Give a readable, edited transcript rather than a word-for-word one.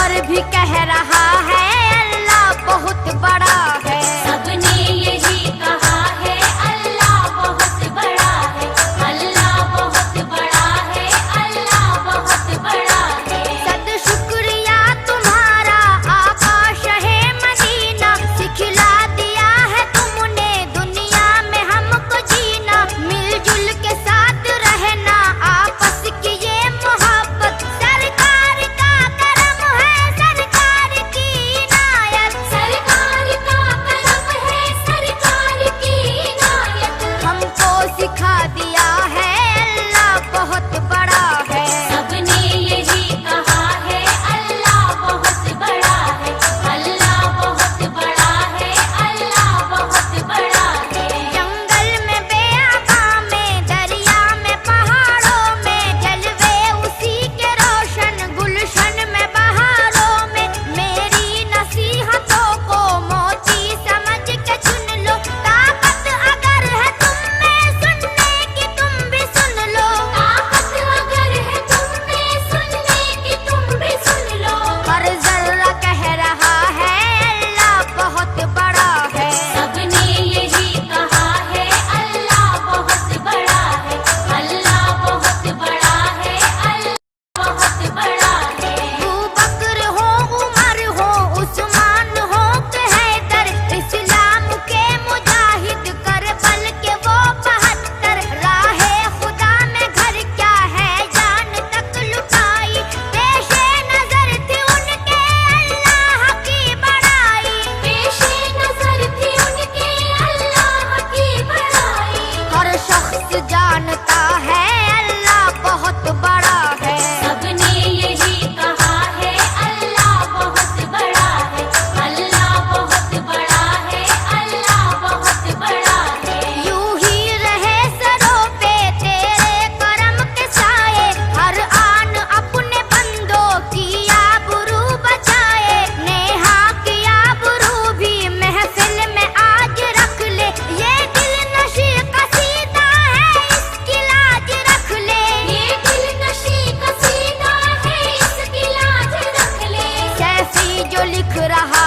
और भी कह रहा है अल्लाह बहुत बड़ा है। सबने यही कहा है अल्लाह बहुत बड़ा है, अल्लाह बहुत बड़ा है, अल्लाह बहुत बड़ा है। सद शुक्रिया तुम्हारा आका शहे मदीना, सिखला दिया है तुमने दुनिया में हमको जीना। मिलजुल के साथ रहना आपस की ये मोहब्बत, सरकार का करम है सरकार की इनायत। सरकार का करम है सरकार की इनायत। हमको सिखा दिया है अल्लाह बहुत बड़ा है। सबने यही कहा है अल्लाह बहुत बड़ा है, अल्लाह बहुत बड़ा है, अल्लाह बहुत बड़ा है। जंगल में बेआबा में, दरिया में पहाड़ों में, जलवे उसी के रोशन गुलशन में बहारों में। मेरी नसीहतों को मोती समझ के चुन लो, ताकत अगर है तुम में सुनने की तुम भी सुन लो। ताकत अगर है तुम में सुनने की तुम भी सुन लो। हर जर्रा कह रहा है अल्लाह बहुत बड़ा है। सबने यही कहा है अल्लाह बहुत बड़ा है, अल्लाह बहुत बड़ा है, अल्लाह बहुत बड़ा है। अबू बकर हो उमर हो उस्मान हो कि हैदर, इस्लाम के मुजाहिद करबल के वो 72, राहे खुदा में घर क्या है जान तक लुटाई। पेशे नजर थी उनके अल्लाह की बड़ाई, पेशे नजर थी उनके अल्लाह की बड़ाई। हर शख्स जानता है अल्लाह बहुत बड़ा है। सबने यही कहा है अल्लाह बहुत बड़ा है, अल्लाह बहुत बड़ा है, अल्लाह बहुत बड़ा है। यूं ही रहे सरों पे तेरे करम के साए, हर आन अपने बंदों की आबरू बचाए। नेहा की आबरू भी महफिल में आज रख ले, ये दिल नशी कसीदा है इसकी लाज रख ले। ये दिल नशी कसीदा है इसकी लाज रख ले। सैफी जो लिख रहा